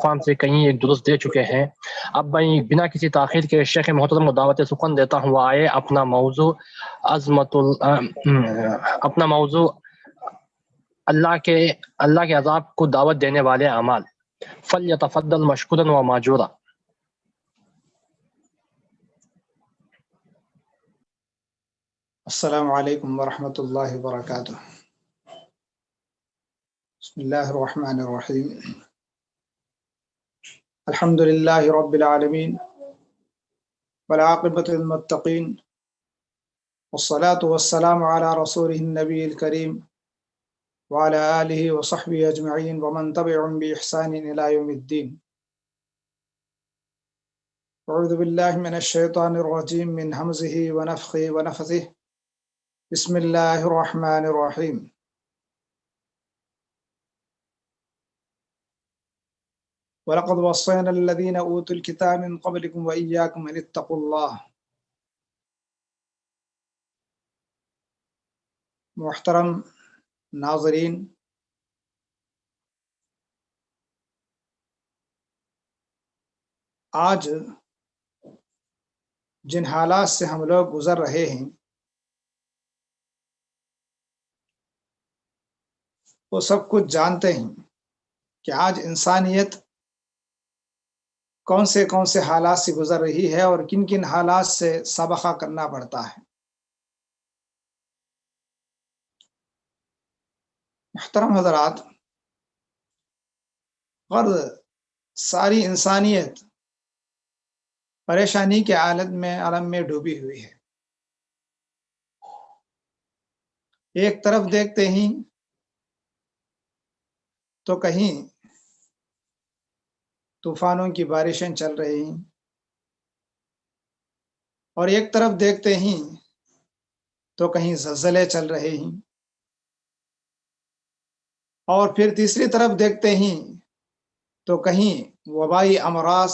Form سے کہیں ایک درست دے چکے ہیں۔ اب میں بنا کسی تاخیر کے شیخ محترم کو دعوت سخن دیتا ہوں، آئے اپنا موضوع اللہ کے عذاب کو دعوت دینے والے اعمال، فلیتفضل مشکورا و ماجورا۔ السلام علیکم ورحمۃ اللہ وبرکاتہ۔ بسم اللہ الرحمن الرحیم۔ الحمد للہ رب العالمین والعاقبۃ للمتقین والصلاة والسلام علی رسولہ النبی الکریم وعلی آلہ وصحبہ اجمعین ومن تبعهم بإحسان الی یوم الدین۔ اعوذ باللہ من الشیطان الرجیم من ہمزہ ونفخہ ونفثہ۔ بسم اللہ الرحمن الرحیم۔ وَلَقَدْ وَصَّيْنَا الَّذِينَ أُوتُوا الْكِتَابَ مِنْ قَبْلِكُمْ وَإِيَّاكُمْ أَنِ اتَّقُوا اللَّهَ۔ محترم ناظرین، آج جن حالات سے ہم لوگ گزر رہے ہیں وہ سب کچھ جانتے ہیں کہ آج انسانیت کون سے حالات سے گزر رہی ہے اور کن کن حالات سے سابقہ کرنا پڑتا ہے۔ محترم حضرات، غرض ساری انسانیت پریشانی کے عالم میں ڈوبی ہوئی ہے۔ ایک طرف دیکھتے ہی تو کہیں طوفانوں کی بارشیں چل رہی ہیں، اور ایک طرف دیکھتے ہی تو کہیں زلزلے چل رہے ہیں، اور پھر تیسری طرف دیکھتے ہی تو کہیں وبائی امراض،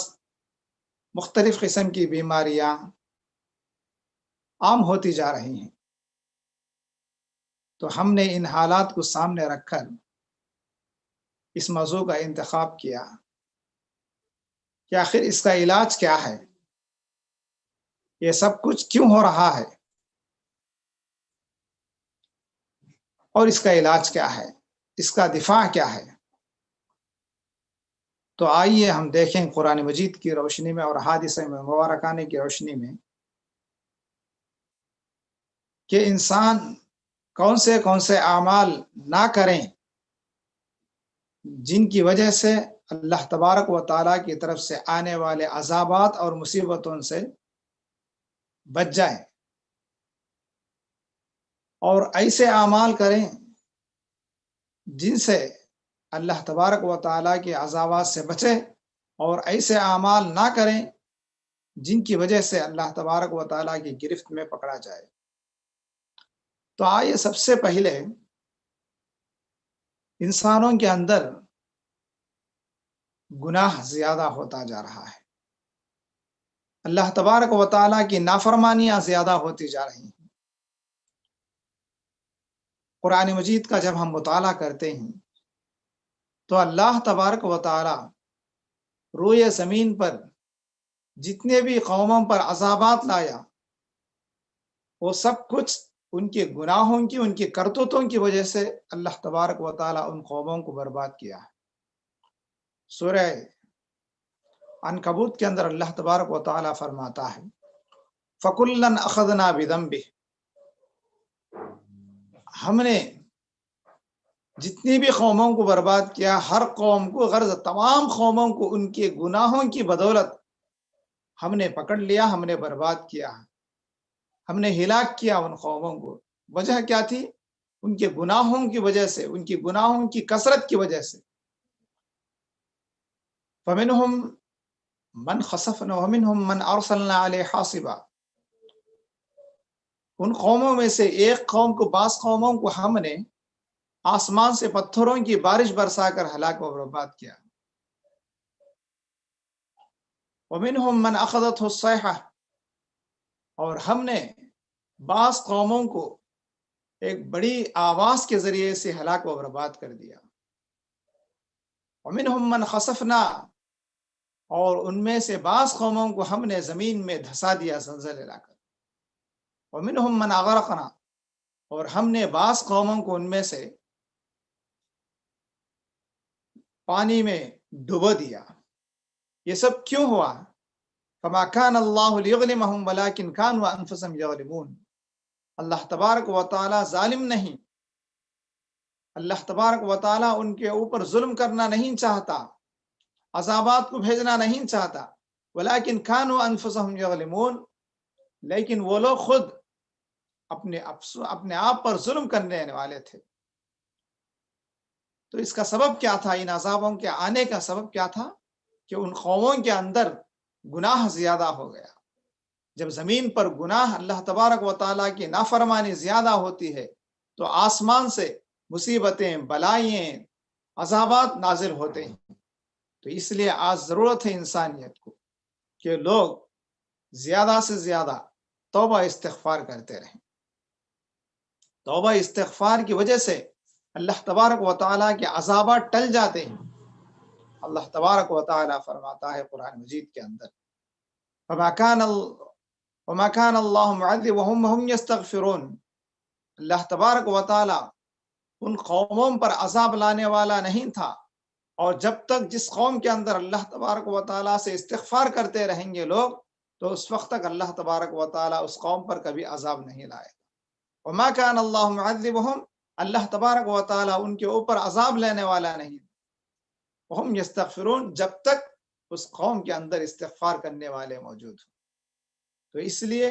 مختلف قسم کی بیماریاں عام ہوتی جا رہی ہیں۔ تو ہم نے ان حالات کو سامنے رکھ کر اس موضوع کا انتخاب کیا کہ آخر اس کا علاج کیا ہے، یہ سب کچھ کیوں ہو رہا ہے، اور اس کا علاج کیا ہے، اس کا دفاع کیا ہے۔ تو آئیے ہم دیکھیں قرآن مجید کی روشنی میں اور احادیث مبارکانہ کی روشنی میں کہ انسان کون سے اعمال نہ کریں جن کی وجہ سے اللہ تبارک و تعالیٰ کی طرف سے آنے والے عذابات اور مصیبتوں سے بچ جائیں، اور ایسے اعمال کریں جن سے اللہ تبارک و تعالیٰ کے عذابات سے بچے، اور ایسے اعمال نہ کریں جن کی وجہ سے اللہ تبارک و تعالیٰ کی گرفت میں پکڑا جائے۔ تو آئیے سب سے پہلے انسانوں کے اندر گناہ زیادہ ہوتا جا رہا ہے، اللہ تبارک و تعالیٰ کی نافرمانیاں زیادہ ہوتی جا رہی ہیں۔ قرآن مجید کا جب ہم مطالعہ کرتے ہیں تو اللہ تبارک و تعالیٰ روئے زمین پر جتنے بھی قوموں پر عذابات لایا، وہ سب کچھ ان کے گناہوں کی، ان کی کرتوتوں کی وجہ سے اللہ تبارک و تعالیٰ ان قوموں کو برباد کیا ہے۔ سورہ عنکبوت کے اندر اللہ تبارک و تعالیٰ فرماتا ہے فَكُلًّا أَخَذْنَا بِذَنبِهِ، ہم نے جتنی بھی قوموں کو برباد کیا، ہر قوم کو، غرض تمام قوموں کو ان کے گناہوں کی بدولت ہم نے پکڑ لیا، ہم نے برباد کیا، ہم نے ہلاک کیا ان قوموں کو۔ وجہ کیا تھی؟ ان کے گناہوں کی وجہ سے، ان کی گناہوں کی کثرت کی وجہ سے۔ فَمِنْهُمْ مَنْ خَسَفْنَا وَمِنْهُمْ مَنْ أَرْسَلْنَا عَلَيْهِ حَاصِبًا، ان قوموں میں سے ایک قوم کو، بعض قوموں کو ہم نے آسمان سے پتھروں کی بارش برسا کر ہلاک و برباد کیا۔ وَمِنْهُمْ مَنْ أَخَذَتْهُ الصَّيْحَةُ، اور ہم نے بعض قوموں کو ایک بڑی آواز کے ذریعے سے ہلاک و برباد کر دیا۔ وَمِنْهُمْ مَنْ خَسَفْنَا اور ان میں سے بعض قوموں کو ہم نے زمین میں دھسا دیا زلزلے لا کر. ومنہم من اغرقنا، اور ہم نے بعض قوموں کو ان میں سے پانی میں ڈبو دیا. یہ سب کیوں ہوا؟ فما كان اللہ لیظلمہم ولکن كانوا انفسهم یظلمون. اللہ تبارک و تعالی ظالم نہیں، اللہ تبارک و تعالی ان کے اوپر ظلم کرنا نہیں چاہتا، عذابات کو بھیجنا نہیں چاہتا. ولیکن كانوا انفسهم یظلمون، لیکن وہ لوگ خود اپنے آپ پر ظلم کرنے والے تھے. تو اس کا سبب کیا تھا؟ ان عذابوں کے آنے کا سبب کیا تھا؟ کہ ان قوموں کے اندر گناہ زیادہ ہو گیا. جب زمین پر گناہ، اللہ تبارک و تعالیٰ کی نافرمانی زیادہ ہوتی ہے تو آسمان سے مصیبتیں، بلائیں، عذابات نازل ہوتے ہیں. تو اس لیے آج ضرورت ہے انسانیت کو کہ لوگ زیادہ سے زیادہ توبہ استغفار کرتے رہیں. توبہ استغفار کی وجہ سے اللہ تبارک و تعالیٰ کے عذابات ٹل جاتے ہیں. اللہ تبارک و تعالیٰ فرماتا ہے قرآن مجید کے اندر وما كان اللہ معذبهم وهم يستغفرون. اللہ تبارک و تعالیٰ ان قوموں پر عذاب لانے والا نہیں تھا، اور جب تک جس قوم کے اندر اللہ تبارک و تعالیٰ سے استغفار کرتے رہیں گے لوگ، تو اس وقت تک اللہ تبارک و تعالیٰ اس قوم پر کبھی عذاب نہیں لائے. وما كان اللہ معذبهم، اللہ تبارک و تعالیٰ ان کے اوپر عذاب لینے والا نہیں، وهم یستغفرون، جب تک اس قوم کے اندر استغفار کرنے والے موجود ہوں. تو اس لیے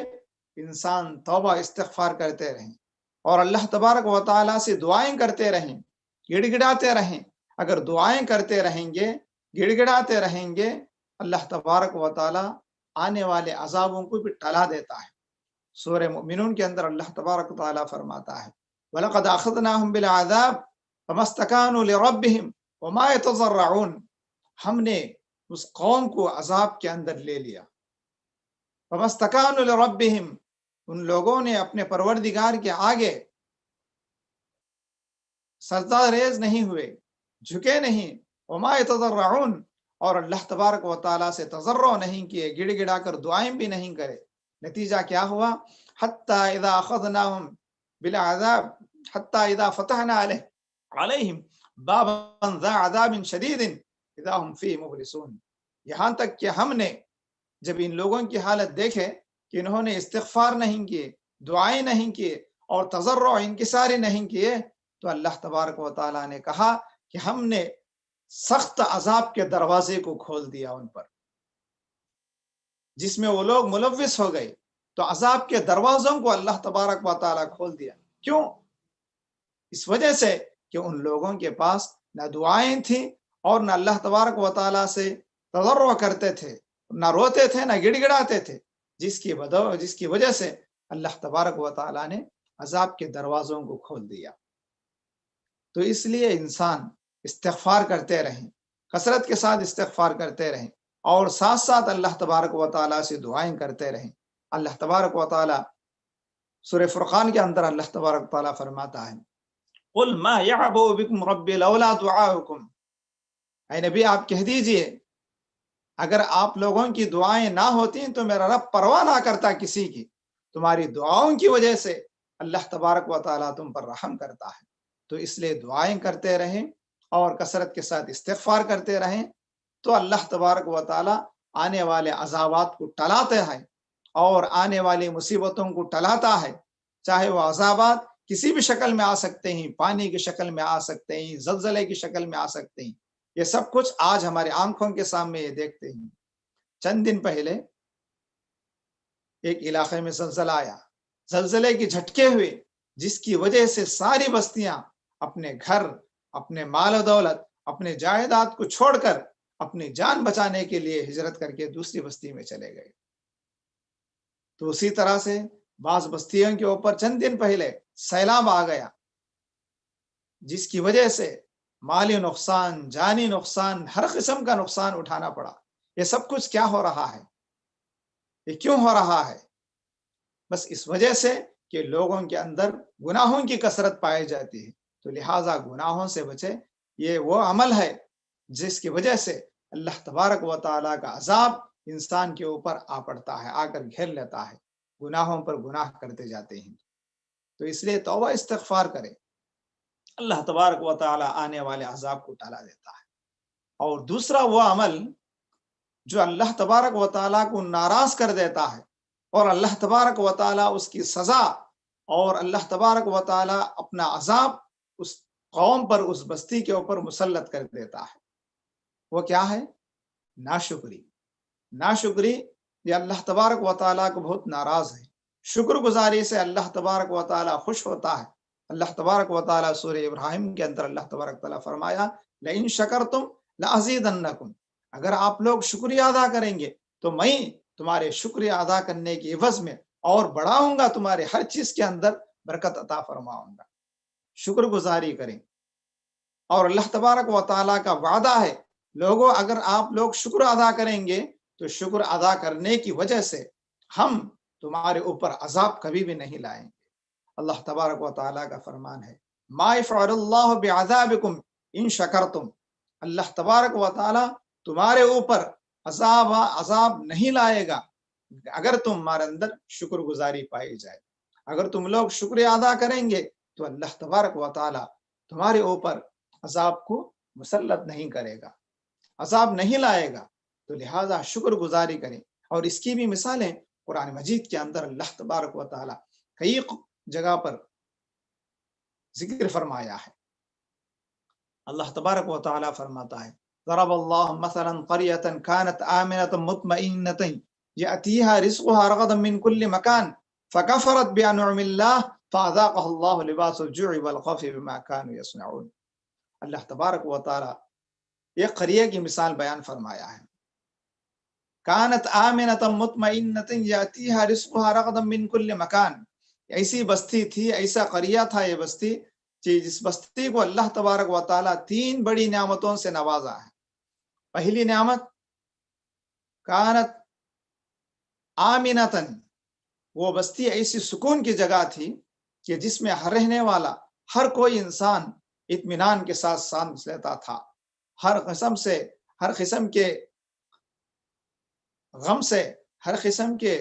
انسان توبہ استغفار کرتے رہیں اور اللہ تبارک و تعالیٰ سے دعائیں کرتے رہیں، گڑ گڑاتے رہیں. اگر دعائیں کرتے رہیں گے، گڑ گڑاتے رہیں گے، اللہ تبارک و تعالیٰ آنے والے عذابوں کو بھی ٹلا دیتا ہے. سورہ مؤمنون کے اندر اللہ تبارک و تعالیٰ فرماتا ہے وَلَقَدْ أَخَذْنَاهُمْ بِالْعَذَابِ فَمَا اسْتَكَانُوا لِرَبِّهِمْ وَمَا يَتَضَرَّعُونَ. ہم نے اس قوم کو عذاب کے اندر لے لیا. فَمَا اسْتَكَانُوا لِرَبِّهِمْ، ان لوگوں نے اپنے پروردگار کے آگے سجدہ ریز نہیں ہوئے، جھکے نہیں. وَمَا يَتَضَرَّعُونَ، اور اللہ تبارک و تعالیٰ سے تضرع نہیں کیے، گڑ گڑا کر دعائیں بھی نہیں کرے. نتیجہ کیا ہوا؟ حتی اذا اخذناہم بالعذاب حتی اذا فتحنا علیہم بابا ذا عذاب شدید اذا ہم فیہ مبلسون. یہاں تک کہ ہم نے جب ان لوگوں کی حالت دیکھے کہ انہوں نے استغفار نہیں کیے، دعائیں نہیں کیے اور تضرع انکساری نہیں کیے، تو اللہ تبارک و تعالیٰ نے کہا کہ ہم نے سخت عذاب کے دروازے کو کھول دیا ان پر، جس میں وہ لوگ ملوث ہو گئے. تو عذاب کے دروازوں کو اللہ تبارک و تعالیٰ کھول دیا. کیوں؟ اس وجہ سے کہ ان لوگوں کے پاس نہ دعائیں تھیں اور نہ اللہ تبارک و تعالیٰ سے تضرع کرتے تھے، نہ روتے تھے، نہ گڑ گڑاتے تھے، جس کی وجہ سے اللہ تبارک و تعالیٰ نے عذاب کے دروازوں کو کھول دیا. تو اس لیے انسان استغفار کرتے رہیں، کثرت کے ساتھ استغفار کرتے رہیں، اور ساتھ ساتھ اللہ تبارک و تعالیٰ سے دعائیں کرتے رہیں. اللہ تبارک و تعالیٰ سورہ فرقان کے اندر اللہ تبارک و تعالیٰ فرماتا ہے قُلْ مَا يَعْبَؤُ بِكُمْ رَبِّي لَوْلَا دُعَاؤُكُمْ. اے نبی آپ کہہ دیجئے اگر آپ لوگوں کی دعائیں نہ ہوتی تو میرا رب پرواہ نہ کرتا کسی کی. تمہاری دعاؤں کی وجہ سے اللہ تبارک و تعالیٰ تم پر رحم کرتا ہے. تو اس لیے دعائیں کرتے رہیں اور کثرت کے ساتھ استغفار کرتے رہیں، تو اللہ تبارک و تعالیٰ آنے والے عذابات کو ٹلاتا ہے اور آنے والی مصیبتوں کو ٹلاتا ہے. چاہے وہ عذابات کسی بھی شکل میں آ سکتے ہیں، پانی کی شکل میں آ سکتے ہیں، زلزلے کی شکل میں آ سکتے ہیں. یہ سب کچھ آج ہمارے آنکھوں کے سامنے یہ دیکھتے ہیں. چند دن پہلے ایک علاقے میں زلزلہ آیا، زلزلے کی جھٹکے ہوئے، جس کی وجہ سے ساری بستیاں اپنے گھر، اپنے مال و دولت، اپنے جائیداد کو چھوڑ کر اپنی جان بچانے کے لیے ہجرت کر کے دوسری بستی میں چلے گئے. تو اسی طرح سے بعض بستیوں کے اوپر چند دن پہلے سیلاب آ گیا، جس کی وجہ سے مالی نقصان، جانی نقصان، ہر قسم کا نقصان اٹھانا پڑا. یہ سب کچھ کیا ہو رہا ہے؟ یہ کیوں ہو رہا ہے؟ بس اس وجہ سے کہ لوگوں کے اندر گناہوں کی کثرت پائی جاتی ہے. تو لہٰذا گناہوں سے بچے. یہ وہ عمل ہے جس کی وجہ سے اللہ تبارک و تعالیٰ کا عذاب انسان کے اوپر آ پڑتا ہے، آ کر گھیر لیتا ہے، گناہوں پر گناہ کرتے جاتے ہیں۔ تو اس لیے توبہ استغفار کرے، اللہ تبارک و تعالیٰ آنے والے عذاب کو ٹالا دیتا ہے۔ اور دوسرا وہ عمل جو اللہ تبارک و تعالیٰ کو ناراض کر دیتا ہے، اور اللہ تبارک و تعالیٰ اس کی سزا اور اللہ تبارک و تعالیٰ اپنا عذاب اس قوم پر، اس بستی کے اوپر مسلط کر دیتا ہے، وہ کیا ہے؟ ناشکری۔ ناشکری یہ اللہ تبارک و تعالیٰ کو بہت ناراض ہے۔ شکر گزاری سے اللہ تبارک و تعالیٰ خوش ہوتا ہے۔ اللہ تبارک و تعالیٰ سورہ ابراہیم کے اندر اللہ تبارک و تعالیٰ فرمایا لئن شکرتم لازیدنکم، اگر آپ لوگ شکریہ ادا کریں گے تو میں تمہارے شکریہ ادا کرنے کی عوض میں اور بڑھاؤں گا، تمہارے ہر چیز کے اندر برکت عطا فرماؤں گا۔ شکر گزاری کریں، اور اللہ تبارک و تعالیٰ کا وعدہ ہے لوگوں اگر آپ لوگ شکر ادا کریں گے تو شکر ادا کرنے کی وجہ سے ہم تمہارے اوپر عذاب کبھی بھی نہیں لائیں گے۔ اللہ تبارک و تعالیٰ کا فرمان ہے ما یفعل اللہ بعذابکم ان شکرتم، اللہ تبارک و تعالیٰ تمہارے اوپر عذاب نہیں لائے گا اگر تمہارے اندر شکر گزاری پائی جائے۔ اگر تم لوگ شکریہ ادا کریں گے تو اللہ تبارک و تعالیٰ تمہارے اوپر عذاب کو مسلط نہیں کرے گا، عذاب نہیں لائے گا۔ تو لہٰذا شکر گزاری کریں، اور اس کی بھی مثالیں قرآن مجید کے اندر اللہ تبارک و تعالیٰ کئی جگہ پر ذکر فرمایا ہے۔ اللہ تبارک و تعالیٰ فرماتا ہے ضرب اللہ مثلا قریۃ کانت آمنۃ مطمئنۃ یأتیہا رزقها رغدا من کل مکان فکفرت بانعم اللہ فاذاقها اللہ لباس الجوع والخوف بما كانوا یصنعون۔ اللہ تبارک و تعالیٰ ایک قریہ کی مثال بیان فرمایا ہے، کانت آمنۃ مطمئنۃ یأتیہا رزقها رغدا من کل مکان، ایسی بستی تھی، ایسا قریہ تھا یہ بستی جس بستی کو اللہ تبارک و تعالیٰ 3 بڑی نعمتوں سے نوازا ہے۔ پہلی نعمت کانت آمنتن، وہ بستی ایسی سکون کی جگہ تھی کہ جس میں ہر رہنے والا ہر کوئی انسان اطمینان کے ساتھ سانس لیتا تھا، ہر قسم کے غم سے، ہر قسم کے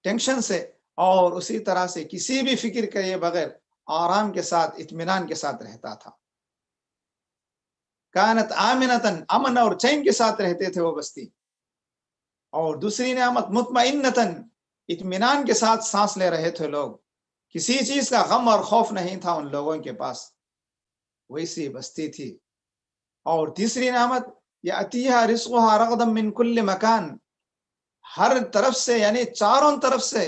ٹینشن سے، اور اسی طرح سے کسی بھی فکر کے بغیر آرام کے ساتھ اطمینان کے ساتھ رہتا تھا۔ کانت آمنتن، امن اور چین کے ساتھ رہتے تھے وہ بستی۔ اور دوسری نعمت مطمئنتن، اطمینان کے ساتھ سانس لے رہے تھے لوگ، کسی چیز کا غم اور خوف نہیں تھا ان لوگوں کے پاس، ویسی بستی تھی۔ اور تیسری نعمت یأتیہا رزقها رغدا من کل مکان، ہر طرف سے یعنی چاروں طرف سے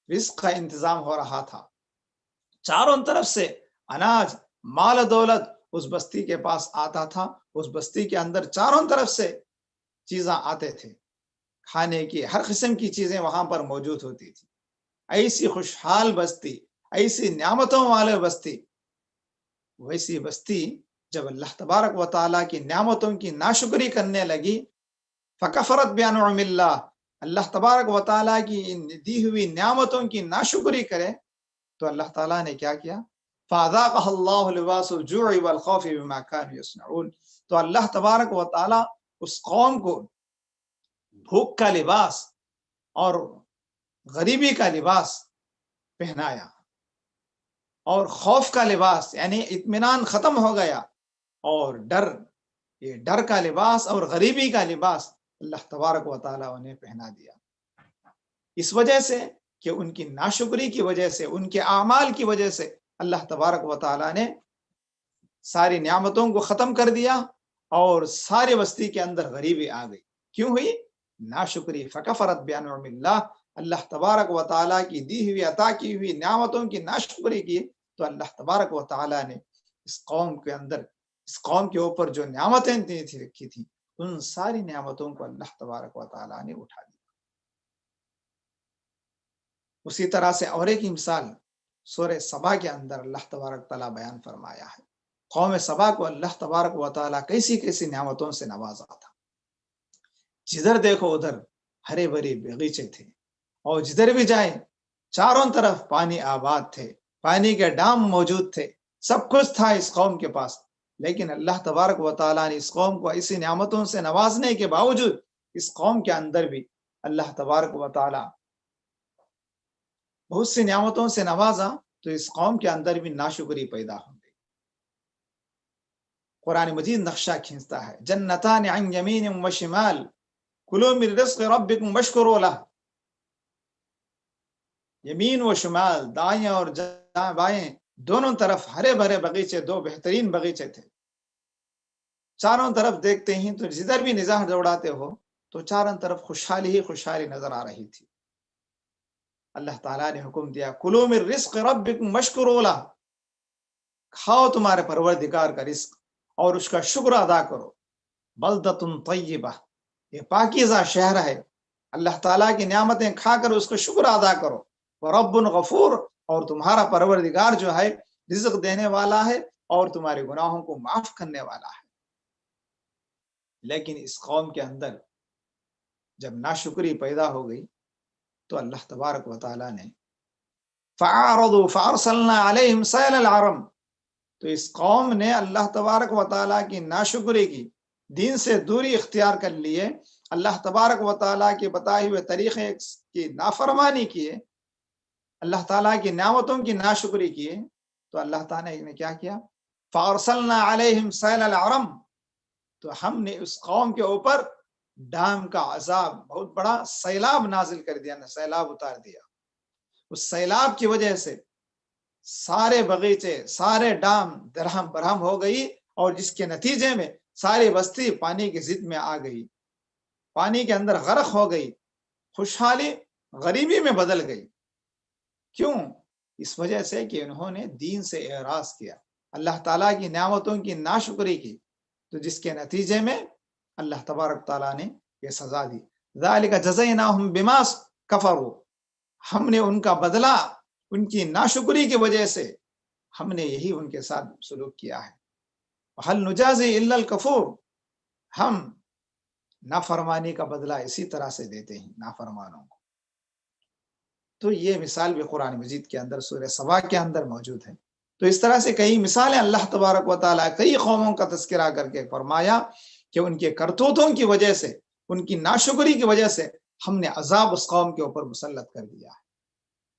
رزق کا انتظام ہو رہا تھا، چاروں طرف سے اناج، مال و دولت اس بستی کے پاس آتا تھا، اس بستی کے اندر چاروں طرف سے چیزاں آتے تھے، کھانے کی ہر قسم کی چیزیں وہاں پر موجود ہوتی تھی۔ ایسی خوشحال بستی، ایسی نعمتوں والے بستی، ویسی بستی جب اللہ تبارک و تعالیٰ کی نعمتوں کی ناشکری کرنے لگی، فکفرت بانعم اللہ، اللہ تبارک و تعالیٰ کی دی ہوئی نعمتوں کی ناشکری کرے تو اللہ تعالیٰ نے کیا کیا؟ فَأَذَاقَهَا اللَّهُ لِبَاسُ الْجُوعِ وَالْخَوْفِ بِمَا كَانُوا يَصْنَعُونَ، تو اللہ تبارک و تعالیٰ اس قوم کو بھوک کا لباس اور غریبی کا لباس پہنایا، اور خوف کا لباس یعنی اطمینان ختم ہو گیا، اور یہ ڈر کا لباس اور غریبی کا لباس اللہ تبارک و تعالیٰ انہیں پہنا دیا، اس وجہ سے کہ ان کی ناشکری کی وجہ سے، ان کے اعمال کی وجہ سے اللہ تبارک و تعالیٰ نے ساری نعمتوں کو ختم کر دیا، اور سارے بستی کے اندر غریبی آ گئی۔ کیوں ہوئی؟ ناشکری۔ فکفرت بانعم اللہ، اللہ تبارک و تعالیٰ کی دی ہوئی عطا کی ہوئی نعمتوں کی ناشکری کی تو اللہ تبارک و تعالیٰ نے اس قوم کے اوپر جو نعمتیں رکھی تھیں ان ساری نعمتوں کو اللہ تبارک و تعالیٰ نے اٹھا دیا۔ اسی طرح سے اور ایک مثال سورہ سبا کے اندر اللہ تبارک تعالیٰ بیان فرمایا ہے، قوم سبا کو اللہ تبارک و تعالیٰ کیسی کیسی نعمتوں سے نوازا تھا۔ جدھر دیکھو ادھر ہرے بھرے باغیچے تھے، اور جدھر بھی جائیں چاروں طرف پانی آباد تھے، پانی کے ڈیم موجود تھے، سب کچھ تھا اس قوم کے پاس، لیکن اللہ تبارک و تعالیٰ نے اس قوم کو ایسی نعمتوں سے نوازنے کے باوجود اس قوم کے اندر بھی اللہ تبارک و تعالیٰ بہت سی نعمتوں سے نوازا، تو اس قوم کے اندر بھی ناشکری پیدا ہو گئی۔ قرآن مجید نقشہ کھینچتا ہے، جنتان عن یمین و شمال کلوا من رزق ربکم واشکروا لہ۔ یمین و شمال، دائیں اور بائیں دونوں طرف ہرے بھرے باغیچے، دو بہترین باغیچے تھے۔ چاروں طرف دیکھتے ہیں تو جدھر بھی نظر دوڑاتے ہو تو چاروں طرف خوشحالی ہی خوشحالی نظر آ رہی تھی۔ اللہ تعالیٰ نے حکم دیا، کلوا من رزق ربکم واشکروا لہ، کھاؤ تمہارے پروردگار کا رزق اور اس کا شکر ادا کرو۔ بلدۃ طیبہ، یہ پاکیزہ شہر ہے، اللہ تعالیٰ کی نعمتیں کھا کر اس کا شکر ادا کرو۔ ورب غفور، اور تمہارا پروردگار جو ہے رزق دینے والا ہے اور تمہارے گناہوں کو معاف کرنے والا ہے۔ لیکن اس قوم کے اندر جب ناشکری پیدا ہو گئی تو اللہ تبارک و تعالیٰ نے فَأَعْرَضُوا فَأَرْسَلْنَا عَلَيْهِمْ سَيْلَ الْعَرَمْ، تو اس قوم نے اللہ تبارک و تعالیٰ کی ناشکری کی، دین سے دوری اختیار کر لیے، اللہ تبارک و تعالیٰ کے بتائے ہوئے طریقے کی نافرمانی کیے، اللہ تعالیٰ کی نعمتوں کی ناشکری کیے، تو اللہ تعالیٰ نے کیا کیا؟ فَأَرْسَلْنَا عَلَيْهِمْ سَيْلَ الْعَرَمْ، تو ہم نے اس قوم کے اوپر ڈام کا عذاب، بہت بڑا سیلاب نازل کر دیا، سیلاب اتار دیا۔ اس سیلاب کی وجہ سے سارے باغیچے، سارے ڈام درہم برہم ہو گئی، اور جس کے نتیجے میں ساری بستی پانی کی زد میں آ گئی، پانی کے اندر غرق ہو گئی، خوشحالی غریبی میں بدل گئی۔ کیوں؟ اس وجہ سے کہ انہوں نے دین سے اعراض کیا، اللہ تعالیٰ کی نعمتوں کی ناشکری کی، تو جس کے نتیجے میں اللہ تبارک تعالیٰ نے یہ سزا دی۔ ذالک جزیناہم بما کفروا، ہم نے ان کا بدلہ ان کی ناشکری کی وجہ سے ہم نے یہی ان کے ساتھ سلوک کیا ہے۔ هل نجازی الا الکفور، ہم نافرمانی کا بدلہ اسی طرح سے دیتے ہیں نافرمانوں کو۔ تو یہ مثال بھی قرآن مجید کے اندر سورہ سبا کے اندر موجود ہے۔ تو اس طرح سے کئی مثالیں اللہ تبارک و تعالیٰ کئی قوموں کا تذکرہ کر کے فرمایا کہ ان کے کرتوتوں کی وجہ سے، ان کی ناشکری کی وجہ سے ہم نے عذاب اس قوم کے اوپر مسلط کر دیا ہے۔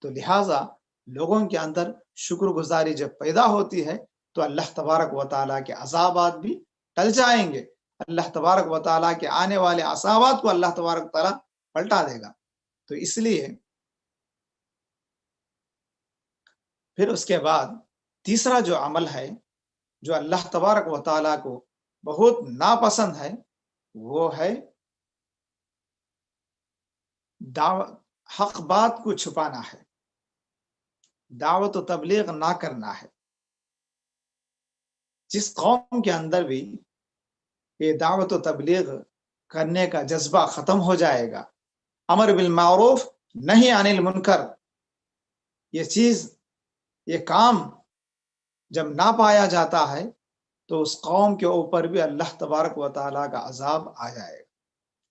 تو لہٰذا لوگوں کے اندر شکر گزاری جب پیدا ہوتی ہے تو اللہ تبارک و تعالیٰ کے عذابات بھی ٹل جائیں گے، اللہ تبارک و تعالیٰ کے آنے والے عذابات کو اللہ تبارک و تعالیٰ پلٹا دے گا۔ تو اس لیے پھر اس کے بعد تیسرا جو عمل ہے جو اللہ تبارک و تعالیٰ کو بہت ناپسند ہے، وہ ہے حق بات کو چھپانا ہے، دعوت و تبلیغ نہ کرنا ہے۔ جس قوم کے اندر بھی یہ دعوت و تبلیغ کرنے کا جذبہ ختم ہو جائے گا، امر بالمعروف نہی عن المنکر، یہ چیز، یہ کام جب نہ پایا جاتا ہے تو اس قوم کے اوپر بھی اللہ تبارک و تعالیٰ کا عذاب آ جائے گا۔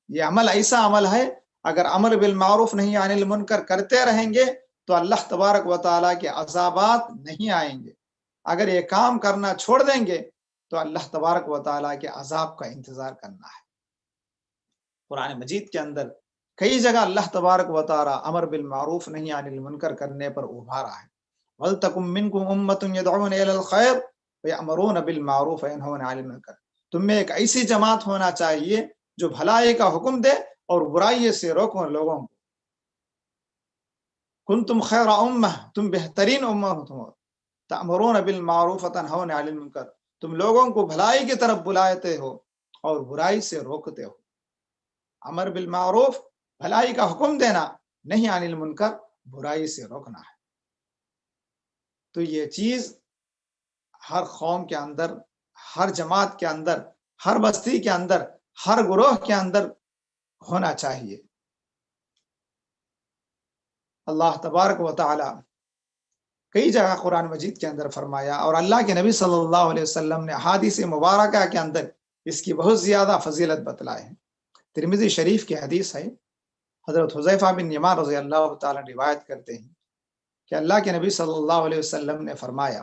یہ عمل ایسا عمل ہے، اگر امر بالمعروف نہی عن المنکر کرتے رہیں گے تو اللہ تبارک و تعالیٰ کے عذابات نہیں آئیں گے، اگر یہ کام کرنا چھوڑ دیں گے تو اللہ تبارک و تعالیٰ کے عذاب کا انتظار کرنا ہے۔ قرآن مجید کے اندر کئی جگہ اللہ تبارک و تعالیٰ امر بالمعروف نہی عن المنکر کرنے پر ابھارا ہے۔ وَلْتَكُن مِّنكُمْ أُمَّةٌ يَدْعُونَ إِلَى الْخَيْرِ وَيَأْمُرُونَ بِالْمَعْرُوفِ وَيَنْهَوْنَ عَنِ الْمُنكَرِ، تم میں ایک ایسی جماعت ہونا چاہیے جو بھلائی کا حکم دے اور برائی سے روکو لوگوں کو۔ كُنتُمْ خَيْرَ أُمَّةٍ، تم بہترین امت ہو، تَأْمُرُونَ بِالْمَعْرُوفِ وَتَنْهَوْنَ عَنِ الْمُنكَرِ، تم لوگوں کو بھلائی کی طرف بلاتے ہو اور برائی سے روکتے ہو۔ امر بالمعروف بھلائی کا حکم دینا، نہیں عن المنکر برائی سے روکنا ہے۔ تو یہ چیز ہر قوم کے اندر، ہر جماعت کے اندر، ہر بستی کے اندر، ہر گروہ کے اندر ہونا چاہیے۔ اللہ تبارک و تعالی کئی جگہ قرآن مجید کے اندر فرمایا، اور اللہ کے نبی صلی اللہ علیہ وسلم نے احادیث مبارکہ کے اندر اس کی بہت زیادہ فضیلت بتلائے ہیں۔ ترمذی شریف کی حدیث ہے، حضرت حذیفہ بن یمان رضی اللہ تعالی روایت کرتے ہیں کہ اللہ کے نبی صلی اللہ علیہ وسلم نے فرمایا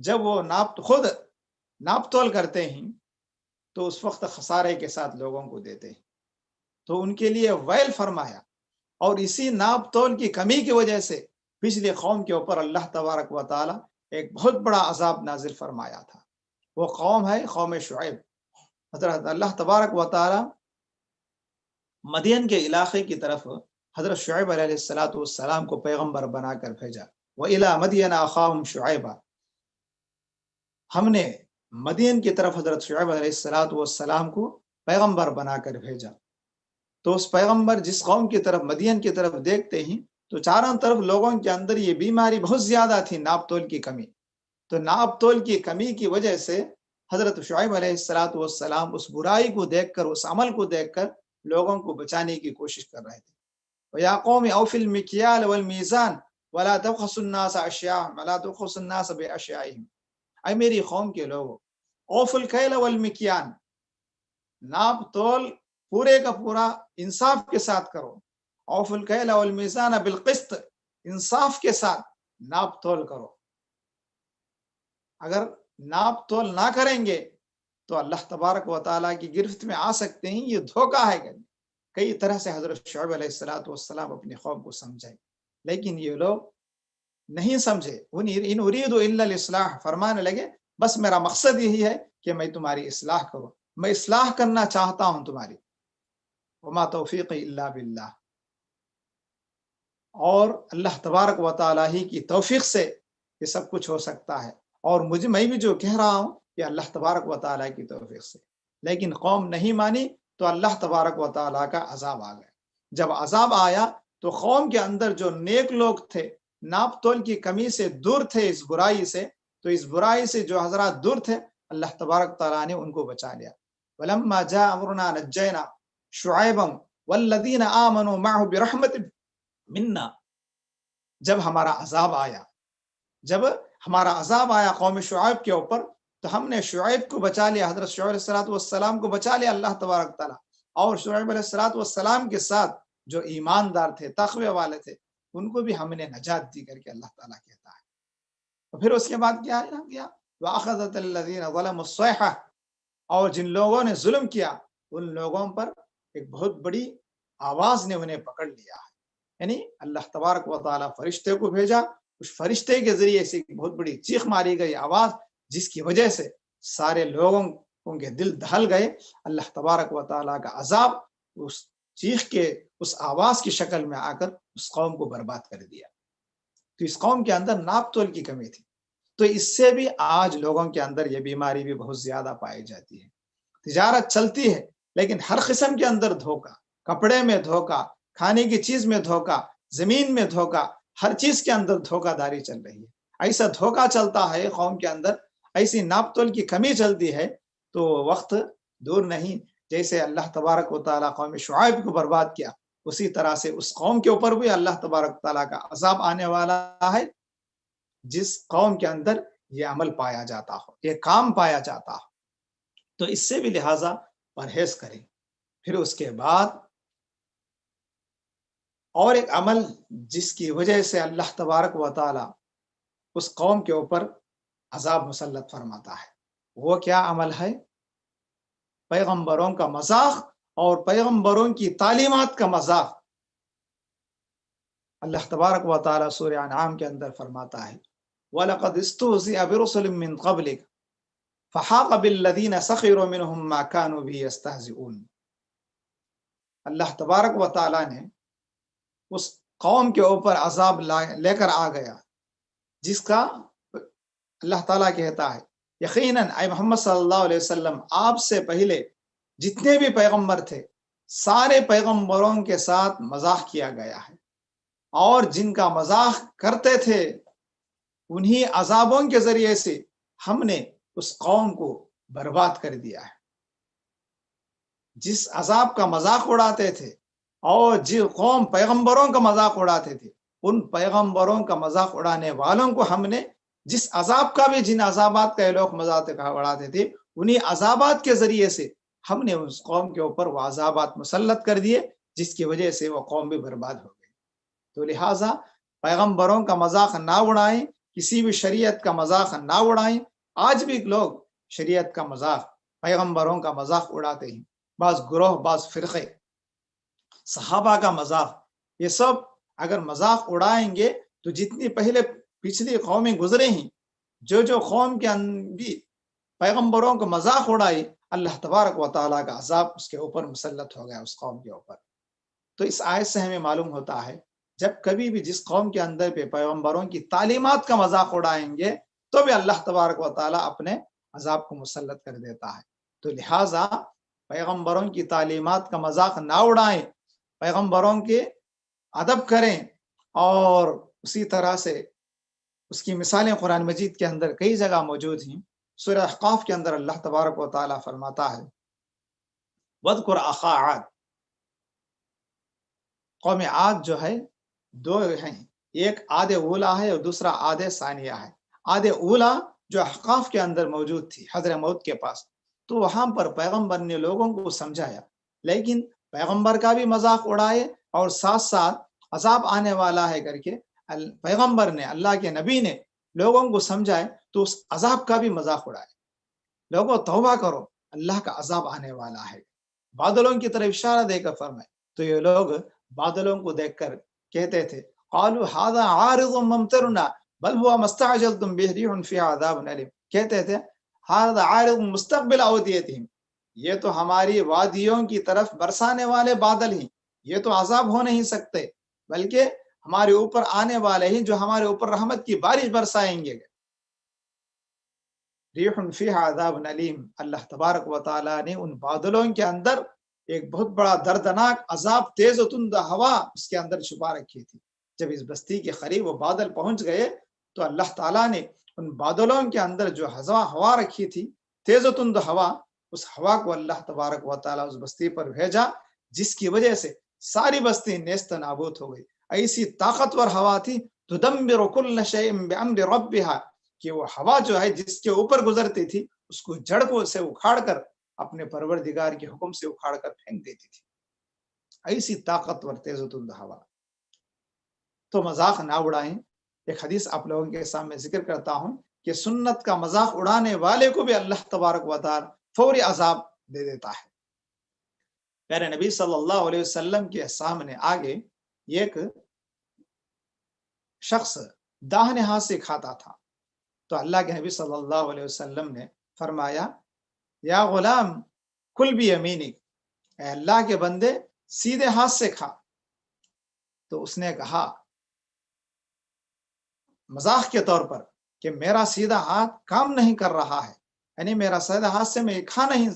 جب وہ خود ناپ تول کرتے ہیں تو اس وقت خسارے کے ساتھ لوگوں کو دیتے ہیں، تو ان کے لیے ویل فرمایا۔ اور اسی ناپ تول کی کمی کی وجہ سے پچھلی قوم کے اوپر اللہ تبارک و تعالی ایک بہت بڑا عذاب نازل فرمایا تھا۔ وہ قوم ہے قوم شعیب۔ حضرت اللہ تبارک و تعالی مدین کے علاقے کی طرف حضرت شعیب علیہ السلام کو پیغمبر بنا کر بھیجا۔ وَإِلَىٰ مَدْيَنَ أَخَاهُمْ شُعَيْبًا، ہم نے مدین کی طرف حضرت شعیب علیہ السلام کو پیغمبر بنا کر بھیجا۔ تو اس پیغمبر جس قوم کی طرف مدین کی طرف دیکھتے ہیں تو چاروں طرف لوگوں کے اندر یہ بیماری بہت زیادہ تھی، ناپ تول کی کمی۔ تو ناپ تول کی کمی کی وجہ سے حضرت شعیب علیہ السلام اس برائی کو دیکھ کر، اس عمل کو دیکھ کر لوگوں کو بچانے کی کوشش کر رہے تھے۔ وَيَا قَوْمِ أَوْفِوا الْمِكْيَالَ وَالْمِيزَانَ وَلَا تَبْخَسُوا النَّاسَ أَشْيَاءَهُمْ وَلَا تَبْخَسُوا النَّاسَ بِأَشْيَائِهِمْ، اے میری قوم کے لوگوں، اوفوا الکیل والمکیان، ناپ تول پورے کا پورا انصاف کے ساتھ کرو۔ اوفوا الکیل والمیزان بالقسط، انصاف کے ساتھ ناپ تول کرو۔ اگر ناپ تول نہ کریں گے تو اللہ تبارک و تعالیٰ کی گرفت میں آ سکتے ہیں، یہ دھوکہ ہے۔ کئی طرح سے حضرت شعیب علیہ السلام اپنی قوم کو سمجھائے، لیکن یہ لوگ نہیں سمجھے۔ ان اريد الا الاصلاح، فرمانے لگے بس میرا مقصد یہی ہے کہ میں تمہاری اصلاح کروں، میں اصلاح کرنا چاہتا ہوں تمہاری۔ وما توفیقی الا باللہ، اور اللہ تبارک و تعالیٰ ہی کی توفیق سے یہ سب کچھ ہو سکتا ہے، اور میں بھی جو کہہ رہا ہوں کہ اللہ تبارک و تعالیٰ کی توفیق سے۔ لیکن قوم نہیں مانی تو اللہ تبارک و تعالیٰ کا عذاب آ گیا۔ جب عذاب آیا تو قوم کے اندر جو نیک لوگ تھے، ناپ تول کی کمی سے دور تھے، اس برائی سے، تو اس برائی سے جو حضرات دور تھے اللہ تبارک تعالیٰ نے ان کو بچا لیا۔ وَلَمَّا جَاءَ أَمْرُنَا نَجَّيْنَا شُعَيْبًا وَالَّذِينَ آمَنُوا مَعَهُ بِرَحْمَةٍ مِنَّا، جب ہمارا عذاب آیا قوم شعیب کے اوپر تو ہم نے شعیب کو بچا لیا، حضرت شعیب علیہ السلام کو بچا لیا اللہ تبارک تعالیٰ، اور شعیب علیہ السلام کے ساتھ جو ایماندار تھے، تقوی والے تھے، ان کو بھی ہم نے نجات دی کر کے اللہ تعالیٰ کہتا ہے۔ تو پھر اس کے بعد کیا کیا؟ وَأَخَذَتِ الَّذِينَ ظَلَمُوا الصَّيْحَةُ، اور جن لوگوں نے ظلم کیا ان لوگوں پر ایک بہت بڑی آواز نے انہیں پکڑ لیا ہے۔ یعنی اللہ تبارک و تعالیٰ فرشتے کو بھیجا، اس فرشتے کے ذریعے سے ایک بہت بڑی چیخ ماری گئی آواز، جس کی وجہ سے سارے لوگوں کے دل دہل گئے۔ اللہ تبارک و تعالیٰ کا عذاب اس چیخ کے، اس آواز کی شکل میں آ کر اس قوم کو برباد کر دیا۔ تو اس قوم کے اندر ناپ تول کی کمی تھی۔ تو اس سے بھی آج لوگوں کے اندر یہ بیماری بھی بہت زیادہ پائی جاتی ہے۔ تجارت چلتی ہے لیکن ہر قسم کے اندر دھوکہ، کپڑے میں دھوکہ، کھانے کی چیز میں دھوکہ، زمین میں دھوکہ، ہر چیز کے اندر دھوکہ داری چل رہی ہے۔ ایسا دھوکہ چلتا ہے قوم کے اندر، ایسی ناپ تول کی کمی چلتی ہے، تو وقت دور نہیں جیسے اللہ تبارک و تعالیٰ قوم شعیب کو برباد کیا، اسی طرح سے اس قوم کے اوپر بھی اللہ تبارک تعالیٰ کا عذاب آنے والا ہے، جس قوم کے اندر یہ عمل پایا جاتا ہو، یہ کام پایا جاتا ہو۔ تو اس سے بھی لہٰذا پرہیز کریں۔ پھر اس کے بعد اور ایک عمل جس کی وجہ سے اللہ تبارک و تعالیٰ اس قوم کے اوپر عذاب مسلط فرماتا ہے، وہ کیا عمل ہے؟ پیغمبروں کا مذاق اور پیغمبروں کی تعلیمات کا مذاق۔ اللہ تبارک و تعالیٰ سورہ انعام کے اندر فرماتا ہے وَلَقَدْ اسْتُهْزِئَ بِرُسُلٍ مِّن قَبْلِكَ فَحَاقَ بِالَّذِينَ سَخِرُوا مِنْهُم مَّا كَانُوا بِهِ يَسْتَهْزِئُونَ۔ اللہ تبارک و تعالیٰ نے اس قوم کے اوپر عذاب لے کر آ گیا، جس کا اللہ تعالیٰ کہتا ہے یقیناً اے محمد صلی اللہ علیہ وسلم، آپ سے پہلے جتنے بھی پیغمبر تھے سارے پیغمبروں کے ساتھ مذاق کیا گیا ہے، اور جن کا مذاق کرتے تھے انہی عذابوں کے ذریعے سے ہم نے اس قوم کو برباد کر دیا ہے۔ جس عذاب کا مذاق اڑاتے تھے اور جو قوم پیغمبروں کا مذاق اڑاتے تھے، ان پیغمبروں کا مذاق اڑانے والوں کو ہم نے جس عذاب کا بھی، جن عذابات کا یہ لوگ مذاق اڑاتے تھے، انہی عذابات کے ذریعے سے ہم نے اس قوم کے اوپر وہ عذابات مسلط کر دیے، جس کی وجہ سے وہ قوم بھی برباد ہو گئی۔ تو لہٰذا پیغمبروں کا مذاق نہ اڑائیں، کسی بھی شریعت کا مذاق نہ اڑائیں۔ آج بھی لوگ شریعت کا مذاق، پیغمبروں کا مذاق اڑاتے ہیں، بعض گروہ، بعض فرقے، صحابہ کا مذاق، یہ سب اگر مذاق اڑائیں گے تو جتنی پہلے پچھلی قومیں گزرے ہیں، جو قوم کے بھی پیغمبروں کو مذاق اڑائی، اللہ تبارک و تعالیٰ کا عذاب اس کے اوپر مسلط ہو گیا، اس قوم کے اوپر۔ تو اس آیت سے ہمیں معلوم ہوتا ہے جب کبھی بھی جس قوم کے اندر پہ پیغمبروں کی تعلیمات کا مذاق اڑائیں گے تو بھی اللہ تبارک و تعالیٰ اپنے عذاب کو مسلط کر دیتا ہے۔ تو لہٰذا پیغمبروں کی تعلیمات کا مذاق نہ اڑائیں، پیغمبروں کے ادب کریں، اور اسی طرح سے اس کی مثالیں قرآن مجید کے اندر کئی جگہ موجود ہیں۔ سورہ احقاف کے اندر اللہ تبارک و تعالیٰ فرماتا ہے وَاذْكُرْ أَخَا عَادٍ، قوم عاد جو ہے دو ہیں، ایک عاد اولا ہے اور دوسرا عاد ثانیہ ہے۔ عاد اولا جو احقاف کے اندر موجود تھی حضرموت کے پاس، تو وہاں پر پیغمبر نے لوگوں کو سمجھایا، لیکن پیغمبر کا بھی مذاق اڑائے اور ساتھ ساتھ عذاب آنے والا ہے کر کے پیغمبر نے، اللہ کے نبی نے لوگوں کو سمجھائے تو اس عذاب کا بھی مذاق اڑائے۔ لوگوں توبہ کرو، اللہ کا عذاب آنے والا ہے۔ بادلوں کی طرف اشارہ دے کر فرمائے، تو یہ لوگ بادلوں کو دیکھ کر کہتے تھے قالوا هذا عارض ممطرنا بل هو ما استعجلتم به ريح فيها عذاب أليم، کہتے تھے هذا عارض مستقبل اوديتهم، یہ تو ہماری وادیوں کی طرف برسانے والے بادل ہیں، یہ تو عذاب ہو نہیں سکتے، بلکہ ہمارے اوپر آنے والے ہیں جو ہمارے اوپر رحمت کی بارش برسائیں گے۔ ریح فیہا عذاب علیم، اللہ تبارک و تعالیٰ نے ان بادلوں کے اندر ایک بہت بڑا دردناک عذاب، تیز و تند ہوا اس کے اندر چھپا رکھی تھی۔ جب اس بستی کے قریب وہ بادل پہنچ گئے تو اللہ تعالیٰ نے ان بادلوں کے اندر جو ہوا رکھی تھی، تیز و تند ہوا، اس ہوا کو اللہ تبارک و تعالیٰ اس بستی پر بھیجا، جس کی وجہ سے ساری بستی نیست نابود ہو گئی۔ ایسی طاقتور ہوا تھی تدمر کل شیء بامر ربها، کہ وہ ہوا جو ہے جس کے اوپر گزرتی تھی اس کو جڑ کو سے اکھاڑ کر اپنے پروردگار کے حکم سے اکھاڑ کر پھینک دیتی تھی۔ ایسی طاقتور تیز و تند ہوا۔ تو مذاق نہ اڑائیں۔ ایک حدیث آپ لوگوں کے سامنے ذکر کرتا ہوں کہ سنت کا مذاق اڑانے والے کو بھی اللہ تبارک و تعالی فوری عذاب دے دیتا ہے۔ پیارے نبی صلی اللہ علیہ وسلم کے سامنے آگے ایک شخص داہنے ہاتھ سے کھاتا تھا، تو اللہ کے نبی صلی اللہ علیہ وسلم نے فرمایا یا غلام کل بھی یمینک، اے اللہ کے بندے سیدھے ہاتھ سے کھا۔ تو اس نے کہا مذاق کے طور پر کہ میرا سیدھا ہاتھ کام نہیں کر رہا ہے، یعنی میرا سیدھا ہاتھ سے میں کھا نہیں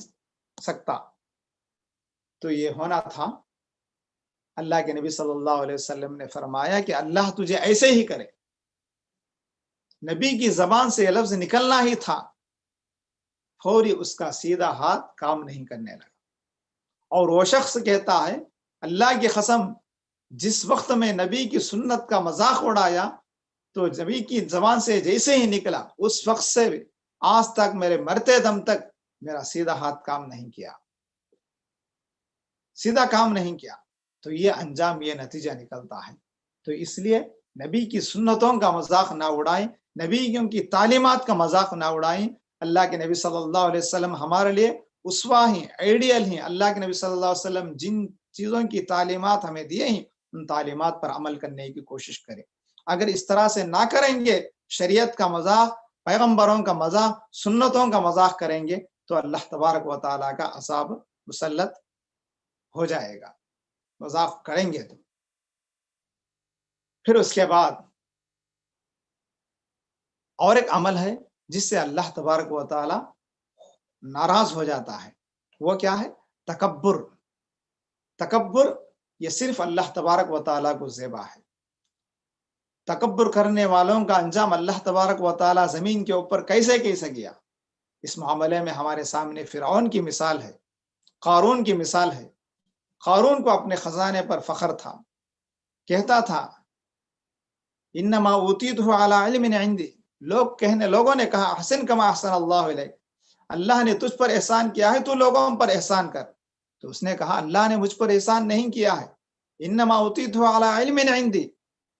سکتا۔ تو یہ ہونا تھا، اللہ کے نبی صلی اللہ علیہ وسلم نے فرمایا کہ اللہ تجھے ایسے ہی کرے۔ نبی کی زبان سے یہ لفظ نکلنا ہی تھا، فوری اس کا سیدھا ہاتھ کام نہیں کرنے لگا۔ اور وہ شخص کہتا ہے اللہ کی قسم، جس وقت میں نبی کی سنت کا مذاق اڑایا تو نبی کی زبان سے جیسے ہی نکلا اس وقت سے آج تک میرے مرتے دم تک میرا سیدھا ہاتھ کام نہیں کیا، سیدھا کام نہیں کیا۔ تو یہ انجام، یہ نتیجہ نکلتا ہے۔ تو اس لیے نبی کی سنتوں کا مذاق نہ اڑائیں، نبی کی تعلیمات کا مذاق نہ اڑائیں۔ اللہ کے نبی صلی اللہ علیہ وسلم ہمارے لیے اسوہ ہیں، آئیڈیل ہیں۔ اللہ کے نبی صلی اللہ علیہ وسلم جن چیزوں کی تعلیمات ہمیں دیے ہیں ان تعلیمات پر عمل کرنے کی کوشش کریں۔ اگر اس طرح سے نہ کریں گے، شریعت کا مذاق، پیغمبروں کا مذاق، سنتوں کا مذاق کریں گے تو اللہ تبارک و تعالیٰ کا عذاب مسلط ہو جائے گا، مذاق کریں گے تو۔ پھر اس کے بعد اور ایک عمل ہے جس سے اللہ تبارک و تعالی ناراض ہو جاتا ہے، وہ کیا ہے؟ تکبر۔ تکبر یہ صرف اللہ تبارک و تعالیٰ کو زیبا ہے۔ تکبر کرنے والوں کا انجام اللہ تبارک و تعالیٰ زمین کے اوپر کیسے کیسے گیا، اس معاملے میں ہمارے سامنے فرعون کی مثال ہے، قارون کی مثال ہے۔ قارون کو اپنے خزانے پر فخر تھا، کہتا تھا انما اوتیتہ علی علم عندی، لوگوں نے کہا احسن کما احسن اللہ علیک، اللہ نے تجھ پر احسان کیا ہے تو لوگوں پر احسان کر۔ تو اس نے کہا اللہ نے مجھ پر احسان نہیں کیا ہے، انما اوتیتہ علی علم عندی،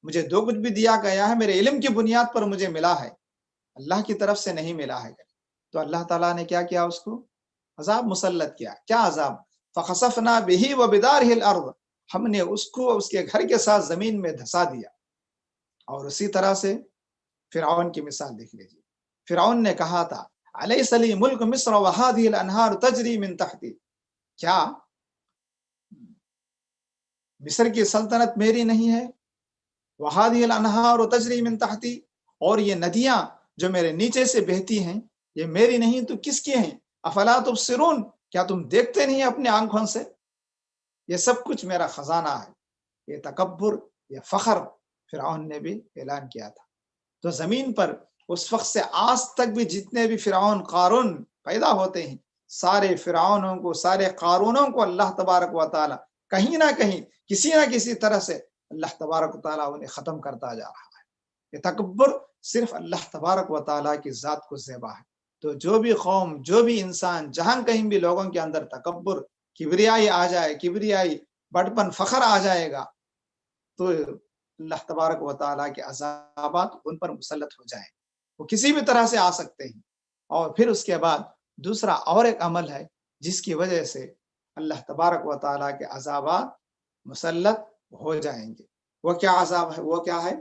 مجھے جو کچھ بھی دیا گیا ہے میرے علم کی بنیاد پر مجھے ملا ہے، اللہ کی طرف سے نہیں ملا ہے۔ تو اللہ تعالیٰ نے کیا کیا؟ اس کو عذاب مسلط کیا۔ کیا عذاب؟ فخسفنا به وبداره الارض، ہم نے اس کو اس کے گھر کے ساتھ زمین میں دھسا دیا۔ اور اسی طرح سے فرعون کی مثال دیکھ لیجیے۔ فرعون نے کہا تھا الیس لی ملک مصر وهذه الانہار تجری من تحتی، کیا مصر کی سلطنت میری نہیں ہے؟ وهذه الانہار تجری من تحتی، اور یہ ندیاں جو میرے نیچے سے بہتی ہیں یہ میری نہیں تو کس کی ہیں؟ افلا تبصرون، کیا تم دیکھتے نہیں اپنے آنکھوں سے؟ یہ سب کچھ میرا خزانہ ہے۔ یہ تکبر، یہ فخر فرعون نے بھی اعلان کیا تھا۔ تو زمین پر اس وقت سے آج تک بھی جتنے بھی فرعون قارون پیدا ہوتے ہیں، سارے فرعونوں کو، سارے قارونوں کو اللہ تبارک و تعالی کہیں نہ کہیں کسی نہ کسی طرح سے اللہ تبارک و تعالی انہیں ختم کرتا جا رہا ہے۔ یہ تکبر صرف اللہ تبارک و تعالی کی ذات کو زیبا ہے۔ تو جو بھی قوم، جو بھی انسان، جہاں کہیں بھی لوگوں کے اندر تکبر، کبریائی آ جائے، کبریائی، بڑپن، فخر آ جائے گا، تو اللہ تبارک و تعالیٰ کے عذابات ان پر مسلط ہو جائیں، وہ کسی بھی طرح سے آ سکتے ہیں۔ اور پھر اس کے بعد دوسرا اور ایک عمل ہے جس کی وجہ سے اللہ تبارک و تعالیٰ کے عذابات مسلط ہو جائیں گے۔ وہ کیا عذاب ہے؟ وہ کیا ہے؟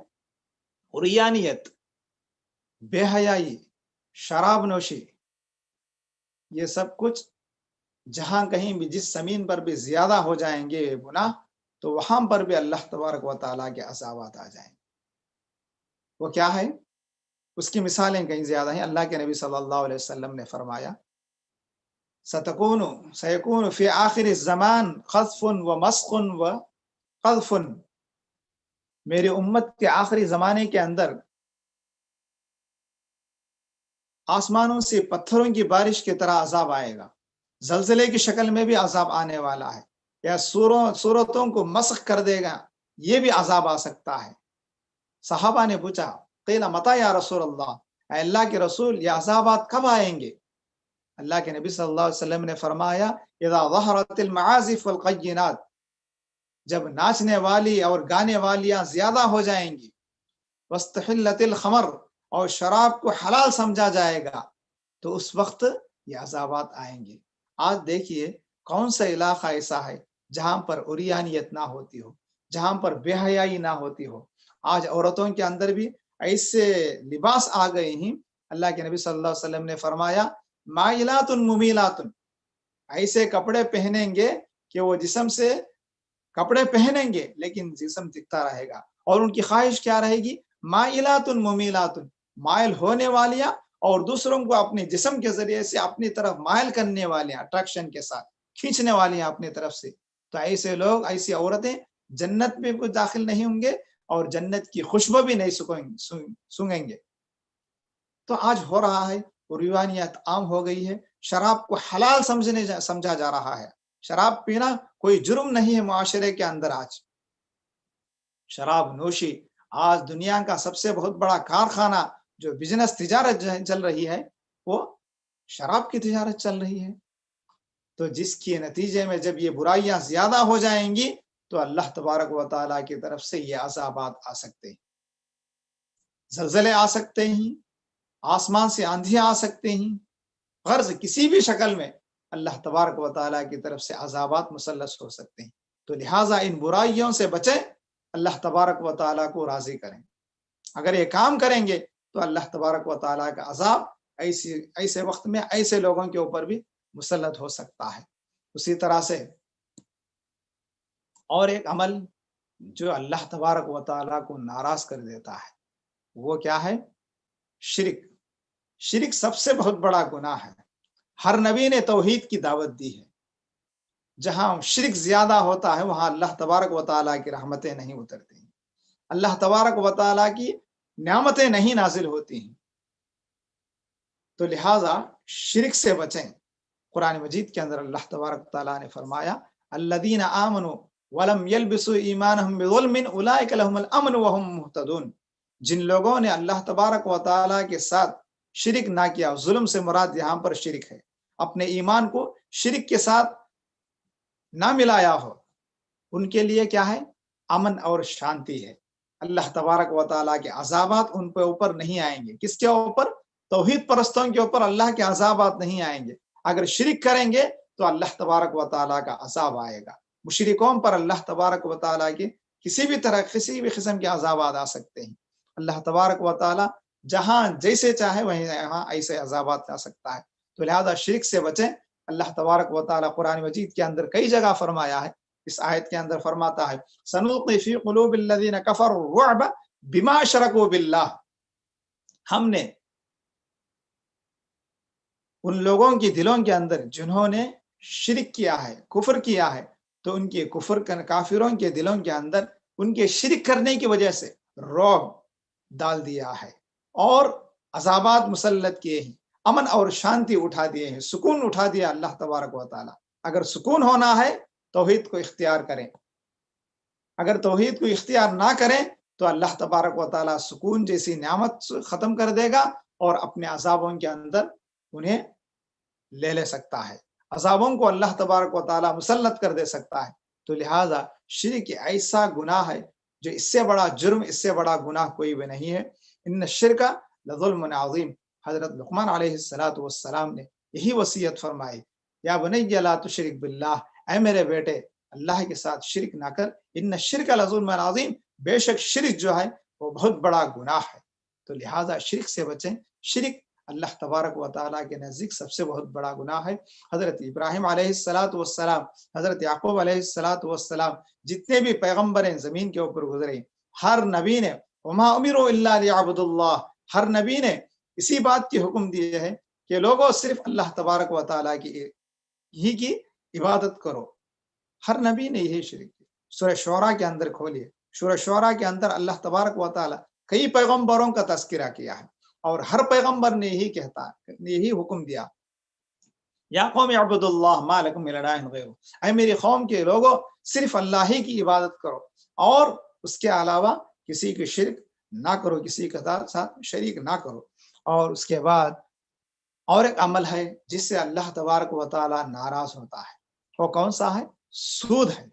عریانیت، بے حیائی، شراب نوشی، یہ سب کچھ جہاں کہیں بھی جس زمین پر بھی زیادہ ہو جائیں گے گناہ، تو وہاں پر بھی اللہ تبارک و تعالیٰ کے عذابات آ جائیں گے۔ وہ کیا ہے؟ اس کی مثالیں کہیں زیادہ ہیں۔ اللہ کے نبی صلی اللہ علیہ وسلم نے فرمایا سیکون فی آخر الزمان خذف و مسخ و قذف، میری امت کے آخری زمانے کے اندر آسمانوں سے پتھروں کی بارش کی طرح عذاب آئے گا، زلزلے کی شکل میں بھی عذاب آنے والا ہے، یا صورتوں کو مسخ کر دے گا، یہ بھی عذاب آ سکتا ہے۔ صحابہ نے پوچھا قیل متی یا رسول اللہ، اے اللہ کے رسول یہ عذابات کب آئیں گے؟ اللہ کے نبی صلی اللہ علیہ وسلم نے فرمایا اذا ظہرت المعازف والقینات، جب ناچنے والی اور گانے والیاں زیادہ ہو جائیں گی، واستحلت الخمر، اور شراب کو حلال سمجھا جائے گا، تو اس وقت یہ عذابات آئیں گے۔ آج دیکھیے کون سا علاقہ ایسا ہے جہاں پر عریانیت نہ ہوتی ہو، جہاں پر بے حیائی نہ ہوتی ہو۔ آج عورتوں کے اندر بھی ایسے لباس آ گئے ہیں، اللہ کے نبی صلی اللہ علیہ وسلم نے فرمایا مائلات ممیلات، ایسے کپڑے پہنیں گے کہ وہ جسم سے کپڑے پہنیں گے لیکن جسم دکھتا رہے گا، اور ان کی خواہش کیا رہے گی؟ مائلات ممیلات، مائل ہونے والیاں اور دوسروں کو اپنے جسم کے ذریعے سے اپنی طرف مائل کرنے والیاں، اٹریکشن کے ساتھ کھینچنے والیاں اپنی طرف سے۔ تو ایسے لوگ، ایسی عورتیں جنت میں بھی داخل نہیں ہوں گے اور جنت کی خوشبو بھی نہیں سونگیں گے۔ تو آج ہو رہا ہے، عریانیت عام ہو گئی ہے، شراب کو حلال سمجھا جا رہا ہے۔ شراب پینا کوئی جرم نہیں ہے معاشرے کے اندر۔ آج شراب نوشی، آج دنیا کا سب سے بہت بڑا کارخانہ جو بزنس تجارت چل رہی ہے، وہ شراب کی تجارت چل رہی ہے۔ تو جس کے نتیجے میں جب یہ برائیاں زیادہ ہو جائیں گی تو اللہ تبارک و تعالیٰ کی طرف سے یہ عذابات آ سکتے ہیں، زلزلے آ سکتے ہیں، آسمان سے آندھیاں آ سکتے ہیں، غرض کسی بھی شکل میں اللہ تبارک و تعالیٰ کی طرف سے عذابات مسلط ہو سکتے ہیں۔ تو لہٰذا ان برائیوں سے بچیں، اللہ تبارک و تعالیٰ کو راضی کریں۔ اگر یہ کام کریں گے تو اللہ تبارک و تعالیٰ کا عذاب ایسے وقت میں ایسے لوگوں کے اوپر بھی مسلط ہو سکتا ہے۔ اسی طرح سے اور ایک عمل جو اللہ تبارک و تعالیٰ کو ناراض کر دیتا ہے، وہ کیا ہے؟ شرک۔ شرک سب سے بہت بڑا گناہ ہے۔ ہر نبی نے توحید کی دعوت دی ہے۔ جہاں شرک زیادہ ہوتا ہے وہاں اللہ تبارک و تعالیٰ کی رحمتیں نہیں اترتی ہیں، اللہ تبارک و تعالیٰ کی نعمتیں نہیں نازل ہوتی ہیں۔ تو لہٰذا شرک سے بچیں۔ قرآن مجید کے اندر اللہ تبارک و تعالیٰ نے فرمایا الذین آمنوا ولم یلبسوا ایمانہم بظلم اولئک لہم الامن وہم مہتدون، جن لوگوں نے اللہ تبارک و تعالیٰ کے ساتھ شرک نہ کیا، ظلم سے مراد یہاں پر شرک ہے، اپنے ایمان کو شرک کے ساتھ نہ ملایا ہو، ان کے لیے کیا ہے؟ امن اور شانتی ہے۔ اللہ تبارک و تعالیٰ کے عذابات ان پہ اوپر نہیں آئیں گے. کس کے اوپر؟ توحید پرستوں کے اوپر اللہ کے عذابات نہیں آئیں گے. اگر شرک کریں گے تو اللہ تبارک و تعالیٰ کا عذاب آئے گا. مشرکوں پر اللہ تبارک و تعالیٰ کے کسی بھی طرح کسی بھی قسم کے عذابات آ سکتے ہیں. اللہ تبارک و تعالیٰ جہاں جیسے چاہے وہیں یہاں ایسے عذابات آ سکتا ہے. تو لہذا شرک سے بچیں. اللہ تبارک و تعالیٰ قرآن مجید کے اندر کئی جگہ فرمایا ہے. اس آیت کے اندر فرماتا ہے سنلقی فی قلوب الذین کفروا الرعب بما اشرکوا باللہ. ہم نے ان لوگوں کی دلوں کے اندر جنہوں نے شرک کیا ہے، کفر کیا ہے، تو ان کے کافروں کے دلوں کے اندر ان کے شرک کرنے کی وجہ سے رعب ڈال دیا ہے اور عذابات مسلط کیے ہیں، امن اور شانتی اٹھا دیے ہیں، سکون اٹھا دیا اللہ تبارک و تعالیٰ. اگر سکون ہونا ہے توحید کو اختیار کریں. اگر توحید کو اختیار نہ کریں تو اللہ تبارک و تعالیٰ سکون جیسی نعمت ختم کر دے گا اور اپنے عذابوں کے اندر انہیں لے سکتا ہے. عذابوں کو اللہ تبارک و تعالیٰ مسلط کر دے سکتا ہے. تو لہٰذا شرک ایسا گناہ ہے جو اس سے بڑا جرم، اس سے بڑا گناہ کوئی بھی نہیں ہے. ان الشرک لظلم عظیم. حضرت لقمان علیہ السلام نے یہی وصیت فرمائی، یا بنی لا تشرک باللہ، اے میرے بیٹے اللہ کے ساتھ شرک نہ کر. ان الشرک لظلم عظیم، بے شک شرک جو ہے وہ بہت بڑا گناہ ہے. تو لہٰذا شرک سے بچیں. شرک اللہ تبارک و تعالیٰ کے نزدیک سب سے بہت بڑا گناہ ہے. حضرت ابراہیم علیہ السلام، حضرت یعقوب علیہ السلام، جتنے بھی پیغمبریں زمین کے اوپر گزرے، ہر نبی نے وما امروا الا ليعبدوا اللہ، ہر نبی نے اسی بات کی حکم دی ہے کہ لوگوں صرف اللہ تبارک و تعالیٰ کی عبادت کرو. ہر نبی نے یہی شرک کی. سورہ شعراء کے اندر کھولیے، سورہ شعراء کے اندر اللہ تبارک و تعالیٰ کئی پیغمبروں کا تذکرہ کیا ہے اور ہر پیغمبر نے یہی حکم دیا، یا قوم اعبدوا اللہ ما لکم من الہ غیرہ، اے میری قوم کے لوگوں صرف اللہ ہی کی عبادت کرو اور اس کے علاوہ کسی کی شرک نہ کرو، کسی کے ساتھ شریک نہ کرو. اور اس کے بعد اور ایک عمل ہے جس سے اللہ تبارک و تعالیٰ ناراض ہوتا ہے. وہ کون سا ہے؟ سود ہے.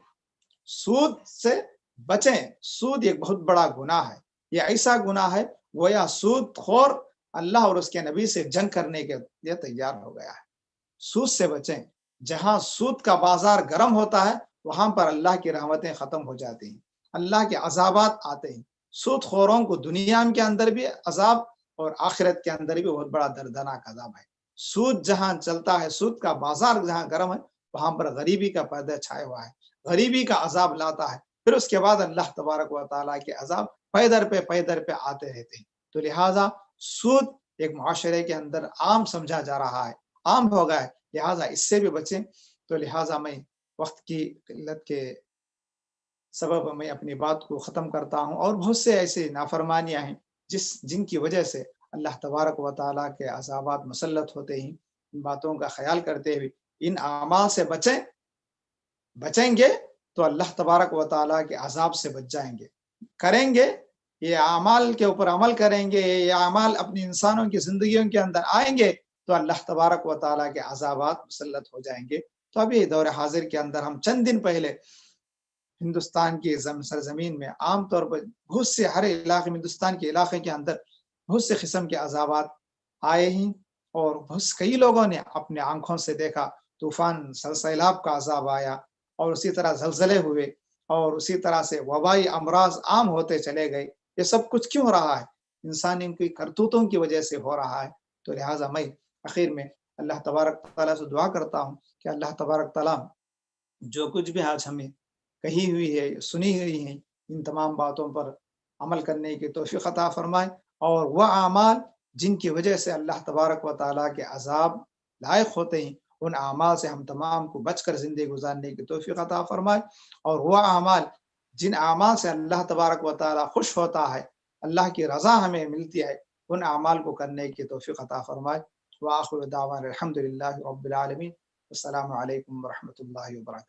سود سے بچیں. سود ایک بہت بڑا گناہ ہے. یہ ایسا گناہ ہے گویا سود خور اللہ اور اس کے نبی سے جنگ کرنے کے لیے تیار ہو گیا ہے. سود سے بچیں. جہاں سود کا بازار گرم ہوتا ہے وہاں پر اللہ کی رحمتیں ختم ہو جاتی ہیں، اللہ کے عذابات آتے ہیں. سود خوروں کو دنیا کے اندر بھی عذاب اور آخرت کے اندر بھی بہت بڑا دردناک عذاب ہے. سود جہاں چلتا ہے، سود کا بازار جہاں گرم ہے، وہاں پر غریبی کا پردہ چھایا ہوا ہے، غریبی کا عذاب لاتا ہے. پھر اس کے بعد اللہ تبارک و تعالیٰ کے عذاب پے در پہ آتے رہتے ہیں. تو لہٰذا سود ایک معاشرے کے اندر عام سمجھا جا رہا ہے، عام ہو گیا ہے. لہٰذا اس سے بھی بچیں. تو لہٰذا میں وقت کی قلت کے سبب میں اپنی بات کو ختم کرتا ہوں. اور بہت سے ایسے نافرمانیاں ہیں جن کی وجہ سے اللہ تبارک و تعالیٰ کے عذابات مسلط ہوتے ہیں. ان باتوں کا خیال کرتے ہوئے ان اعمال سے بچیں گے تو اللہ تبارک و تعالیٰ کے عذاب سے بچ جائیں گے. کریں گے یہ اعمال کے اوپر عمل کریں گے، یہ اعمال اپنی انسانوں کی زندگیوں کے اندر آئیں گے تو اللہ تبارک و تعالیٰ کے عذابات مسلط ہو جائیں گے. تو ابھی دور حاضر کے اندر ہم چند دن پہلے ہندوستان کی سرزمین میں عام طور پر بہت سے ہر علاقے میں، ہندوستان کے علاقے کے اندر بہت سے قسم کے عذابات آئے ہیں اور کئی لوگوں نے اپنے آنکھوں سے دیکھا. طوفان سیلاب کا عذاب آیا اور اسی طرح زلزلے ہوئے اور اسی طرح سے وبائی امراض عام ہوتے چلے گئے. یہ سب کچھ کیوں ہو رہا ہے؟ انسانی کی کرتوتوں کی وجہ سے ہو رہا ہے. تو لہٰذا میں آخر میں اللہ تبارک تعالیٰ سے دعا کرتا ہوں کہ اللہ تبارک تعالیٰ جو کچھ بھی آج ہمیں کہی ہوئی ہے، سنی ہوئی ہے، ان تمام باتوں پر عمل کرنے کی توفیق عطا فرمائے اور وہ اعمال جن کی وجہ سے اللہ تبارک و تعالیٰ کے عذاب لائق ہوتے ہیں ان اعمال سے ہم تمام کو بچ کر زندگی گزارنے کی توفیق عطا فرمائے. اور وہ اعمال جن اعمال سے اللہ تبارک و تعالیٰ خوش ہوتا ہے، اللہ کی رضا ہمیں ملتی ہے، ان اعمال کو کرنے کی توفیق عطا فرمائے. وآخر دعوانا الحمد للہ رب العالمین. السلام علیکم ورحمۃ اللہ وبرکاتہ.